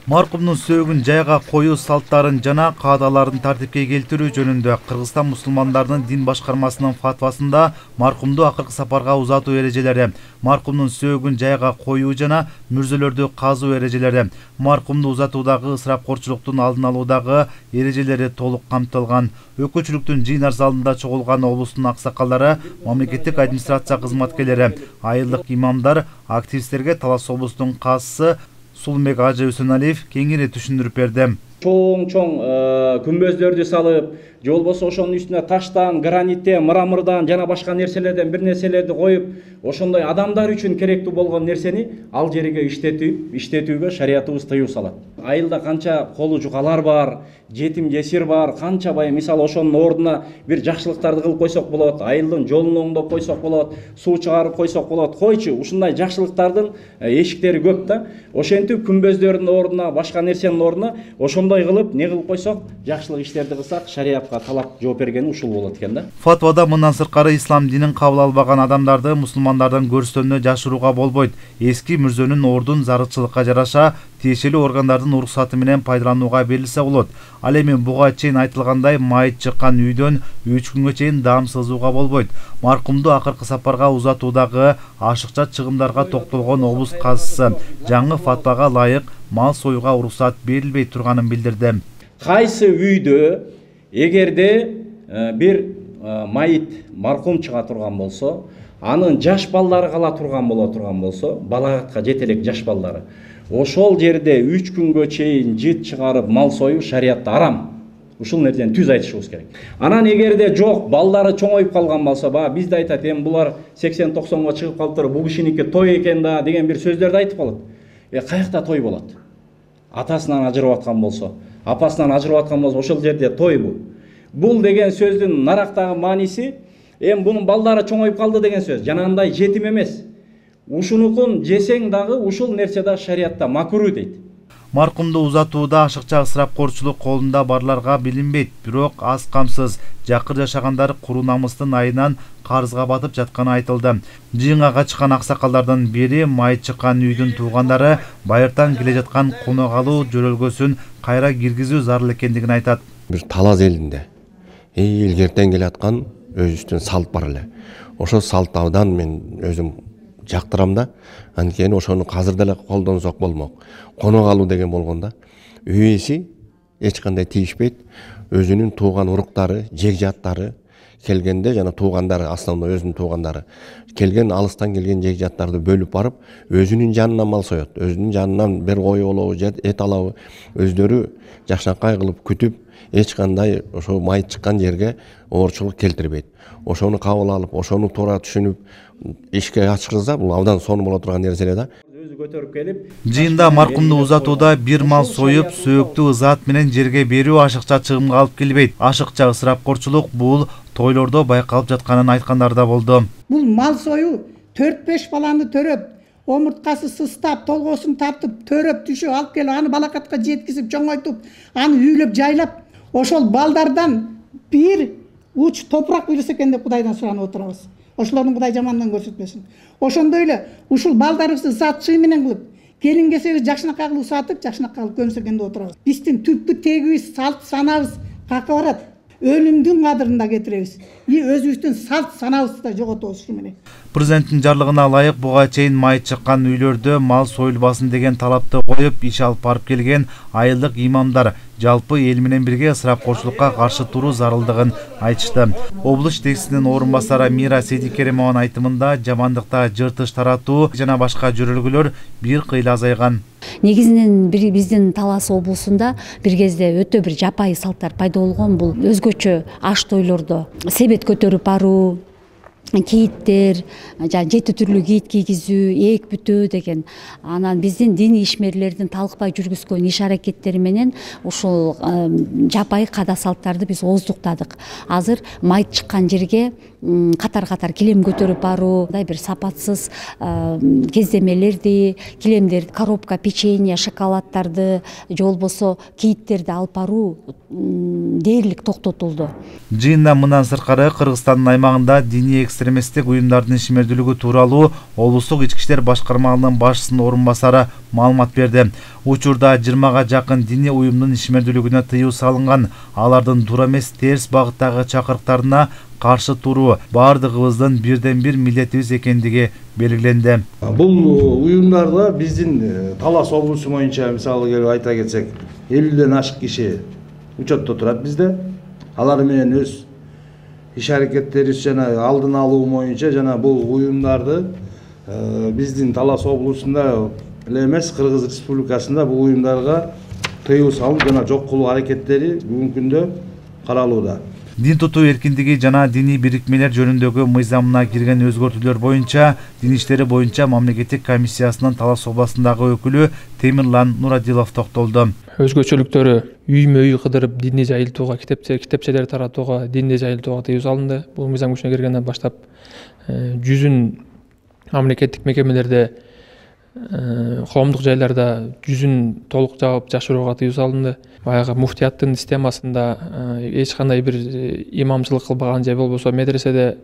Маркумдун сөөгүн жайга коюу салттарын жана каадаларын тартипке келтирүү жөнүндө Кыргызстан мусулмандарынын дин башкармасынын фатвасында маркумду акыркы сапарга узатуу эрежелери, маркумдун сөөгүн жайга коюу жана мүрзөлөрдү казуу эрежелери, маркумду узатуудагы ысырапкорчулуктун алдын алуудагы эрежелери толук камтылган. Өкүлчүлүктүн жыйнар залында чогулган облустун аксакалдары, мамлекеттик администрация кызматкерлери, айылдык имамдар, активисттерге Талас облустунун каасысы Сулмек Ажы Үсөналиев кеңири түшүндүрүп берди. Чоң күмбөздөрдү салып, же болбосо ошонун үстүнө таштан, граниттен, мрамордон жана башка нерселерден бир нерселерди коюп, ошондой адамдар үчүн керектүү болгон нерсени ал жерге иштетүүгө шариятыбыз тыюу салат. Айылда канча колу жукалар бар, жетим жесир бар, канча мисалы ошонун ордуна бир жакшылыктарды кылып койсок болот, айылдын жолун оңдоп койсок болот, суу чыгарып койсок болот. Койчу, ушундай жакшылыктардын эшиктери көп да. Ошентип күмбөздөрдүн ордуна, башка нерсенин ордуна ошондой кылып, не кылып койсок, жакшылык иштерди кылсак, шариятка талап жооп бергени ушул болот экен да. Фатвада мындан сырткары ислам динин кабыл албаган адамдарды мусулмандардын көрүстөрүнө жашырууга болбойт. Эски мүрзөнүн ордун зарылчылыкка жараша тиешелүү органдардын уруксаты менен пайдаланууга берилсе болот. Ал эми буга чейин айтылгандай майыт чыккан үйдөн 3 күнгө чейин даам сызууга болбойт. Маркумду акыркы сапарга узатуудагы ашыкча чыгымдарга токтолгон облус казысы жаңы фатвага ылайык мал союуга уруксат берилбей турганын билдирди. Кайсы үйдө эгерде бир майыт маркум чыга турган болсо, анын жаш балдары кала турган болсо, балагатка жете элек жаш балдары, ошол жерде 3 күнгө чейин жыт чыгарып мал союу шариятта арам. Ушул нерсени түз айтышыбыз керек. Анан эгерде жок, балдары чоңоюп калган болсо, бизде айтат, булар 80-90го чыгып калыптыр, бул кишиники той экен да деген бир сөздөрдү айтып калат. Каякта той болот? Атасынан ажырап аткан болсо, апасынан ажырап аткан болсо, ошол жерде той бул. Бул деген сөздүн нарактагы мааниси, бунун балдары чоңоюп калды деген сөз. Жанагындай жетим эмес. Ушунукун жесең дагы ушул нерсе да шариятта макруу дейт. Маркумду узатууда ашыкча ысырапкорчулук колунда барларга билинбейт, бирок аз камсыз жакыр жашагандар куру намыстын айынан карызга батып жатканы айтылды. Жыйынга катышкан аксакалдардын бири майыт чыккан үйдүн туугандары байыртан келе жаткан конок алуу жөрөлгөсүн кайра киргизүү зарыл экендигин айтат. Бир Талас элинде илгертен келе аткан өзүбүздүн салт бар эле. Ошол салттардан мен өзүм жактырам да, анткени ошону азыр деле колдонсок болмок. Конок алуу деген болгондо үй ээси эч кандай тийишпейт, өзүнүн тууган уруктары, жегжаттары келгенде жана туугандары, основной өзүнүн туугандары келген, алыстан келген жегжаттарды бөлүп барып, өзүнүн жанынан мал соет, өзүнүн жанынан бир кой олобу, эт алабы, өздөрү жакшынакай кылып күтүп, эч кандай ошо майыт чыккан жерге оорчулук келтирбейт. Ошону кабыл алып, ошону туура түшүнүп ишке ачкырса, бул абдан сонун боло турган нерсе да. Жыйында маркумду узатууда бир мал союп, сөөктү ызаат менен жерге берүү ашыкча чыгымга алып келбейт. Ашыкча ысырапкорчулук бул тойлордо байкалып жатканын айткандар да болду. Бул мал союу 4-5 баланы төрөп, омурткасы сыстап, толгосун тартып, төрөп түшүп алып келип, аны балакатка жеткизип, чоңойтуп, аны үйлөп, жайлап, ошол балдардан бир уч топурак буйруса экен деп Кудайдан суранып отурабыз. Ошолордун Кудай жамандыгын көрсөтпөсүн. Ошондой эле ушул балдарыбызды зат чыйы менен кылып, келин келсебиз жакшынакай кылып сатып, жакшынакай кылып көмсө экен деп отурабыз. Биздин түпкү тегибиз, салт санабыз какка барат? Өлүмдүн кадырында кетиребиз. Өзүбүздүн салт санабызды да жоготобуз ушу менен. Президенттин жарлыгына ылайык буга чейин майыт чыккан үйлөрдө мал союлбасын деген талапты коюп иш алып барып келген айылдык имамдар жалпы эл менен бирге ысырапкорчулукка каршы туруу зарылдыгын айтышты. Облус жетекчисинин орун басары Мира Сейдикеримованын айтымында жамандыкта жыртыш таратуу жана башка жөрөлгөлөр бир кыйла азайган. Негизинен биздин Талас облусунда бир кезде өтө бир жапайы салттар пайда болгон. Бул өзгөчө аш тойлордо себет көтөрүп баруу, кийиттер, жети түрлүү кийит кийгизүү, эек бүтөө деген. Анан биздин диний ишмерлердин талкпай жүргүзгөн иш аракеттери менен ушул жапайы када салттарды биз ооздуктадык. Азыр майыт чыккан жерге катар-катар килем көтөрүп баруу, бир сапатсыз кездемелерди, килемдерди, коробка, печенье, шоколадтарды, же болбосо кийиттерди алып баруу дээрлик токтотулду. Жыйында мындан сырткары Кыргызстандын аймагында диний экстремисттик уюмдардын ишмердүүлүгү тууралуу облустук ички иштер башкармалыгынын башчысынын орун басары маалымат берди. Учурда 20га жакын диний уюмдун ишмердүүлүгүнө тыюу салынган. Алардын туура эмес терс багыттагы чакырыктарына каршы туруу баардыгыбыздын бирден-бир милдетибиз экендиги белгиленди. Бул уюмдарда биздин Талас облусу боюнча мисалы келип айта кетсек 50ден ашык киши учетто турат бизде. Алар менен өз иш аракеттерибиз жана алдын алуу боюнча жана бул уюмдарды биздин Талас облусунда эле эмес Кыргыз Республикасында бул уюмдарга тыюу салып жана жок кылуу аракеттери бүгүнкү күндө каралууда. Дин тутуу эркиндиги жана диний бирикмелер жөнүндөгү мыйзамына кирген өзгөртүүлөр боюнча Дин иштери боюнча мамлекеттик комиссиясынын Талас областындагы өкүлү Темирлан Нурадилов токтолду. Өзгөчөлүктөрү үймө-үй кыдырып динди жайылтууга, китепчелер таратууга, динди жайылтууга тыюу салынды. Бул мыйзам күчүнө киргенден баштап 100 мамлекеттик мекемелерде, коомдук жайларда 100 толук жаап жашырууга тыюу салынды. Баягы муфтияттын системасында эч кандай бир имамчылык кылбаган же болбосо медреседе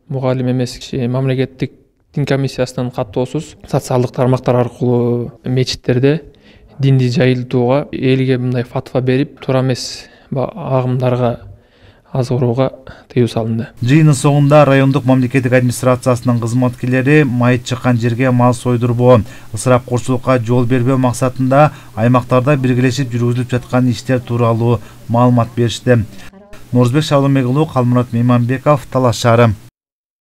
мугалим эмес киши мамлекеттик дин комиссиясынын каттоосуз социалдык тармактар аркылуу мечиттерде динди жайылтууга, элге мындай фатва берип, туура эмес агымдарга азгырууга тыюу салынды. Жыйынын соңунда райондук мамлекеттик администрациясынын кызматкерлери майыт чыккан жерге мал сойдурбоо, ысырапкорчулукка жол бербөө максатында аймактарда биргелешип жүргүзүлүп жаткан иштер тууралуу маалымат беришти. Норузбек Шалымбек уулу, Калмурат Мейманбеков, Талас шаары.